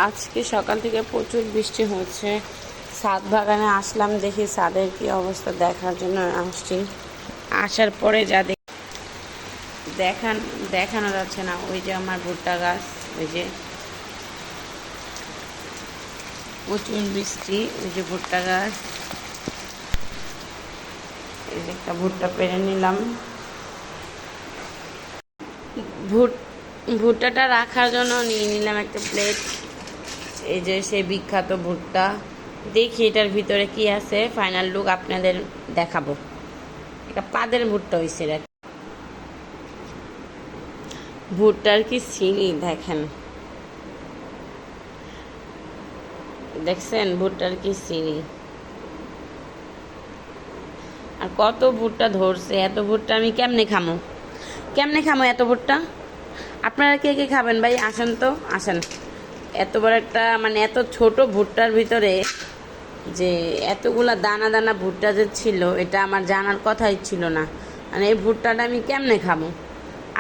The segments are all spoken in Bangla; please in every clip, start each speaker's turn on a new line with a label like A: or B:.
A: আজকে সকাল থেকে প্রচুর বৃষ্টি হচ্ছে। ছাদ বাগানে আসলাম, দেখি ছাদের কি অবস্থা দেখার জন্য আসছি। আসার পরে যা দেখানো যাচ্ছে না। ওই যে আমার ভুট্টা গাছ, ওই যে প্রচুর বৃষ্টি, ওই যে ভুট্টা গাছ, এই যে একটা ভুট্টা পেরে নিলাম। ভুট্টাটা রাখার জন্য নিয়ে নিলাম একটা প্লেট। এই যে সেই বিখ্যাত ভুট্টা। দেখি এটার ভিতরে কি আছে, ফাইনাল লুক আপনাদের দেখাবো। এটা পাদের ভুট্টা হয়েছে। এটা ভুট্টার কি সিঁড়ি দেখেন, দেখছেন ভুট্টার কি সিঁড়ি। আর কত ভুট্টা ধরছে। এত ভুট্টা আমি কেমনে খামো এত ভুট্টা। আপনারা কে কে খাবেন ভাই? আসেন তো, আসেন। এত বড় একটা মানে এত ছোট ভুট্টার ভিতরে যে এতগুলা দানা দানা ভুট্টা যে ছিল, এটা আমার জানার কথাই ছিল না। মানে এই ভুট্টাটা আমি কেমনে খাবো?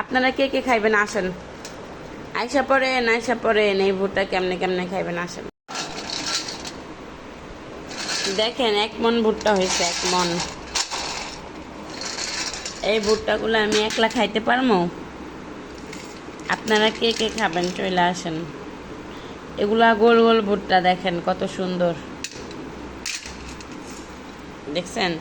A: আপনারা কে কে খাইবেন? আসেন, আইসা পড়েন এই ভুট্টা কেমনে কেমনে খাইবেন, আসেন। দেখেন 1 মণ ভুট্টা হয়েছে, 1 মণ। এই ভুট্টাগুলো আমি একলা খাইতে পারবো? আপনারা কে কে খাবেন চলে আসেন। এগুলা গোল গোল ভুট্টা, দেখেন কত সুন্দর, দেখছেন।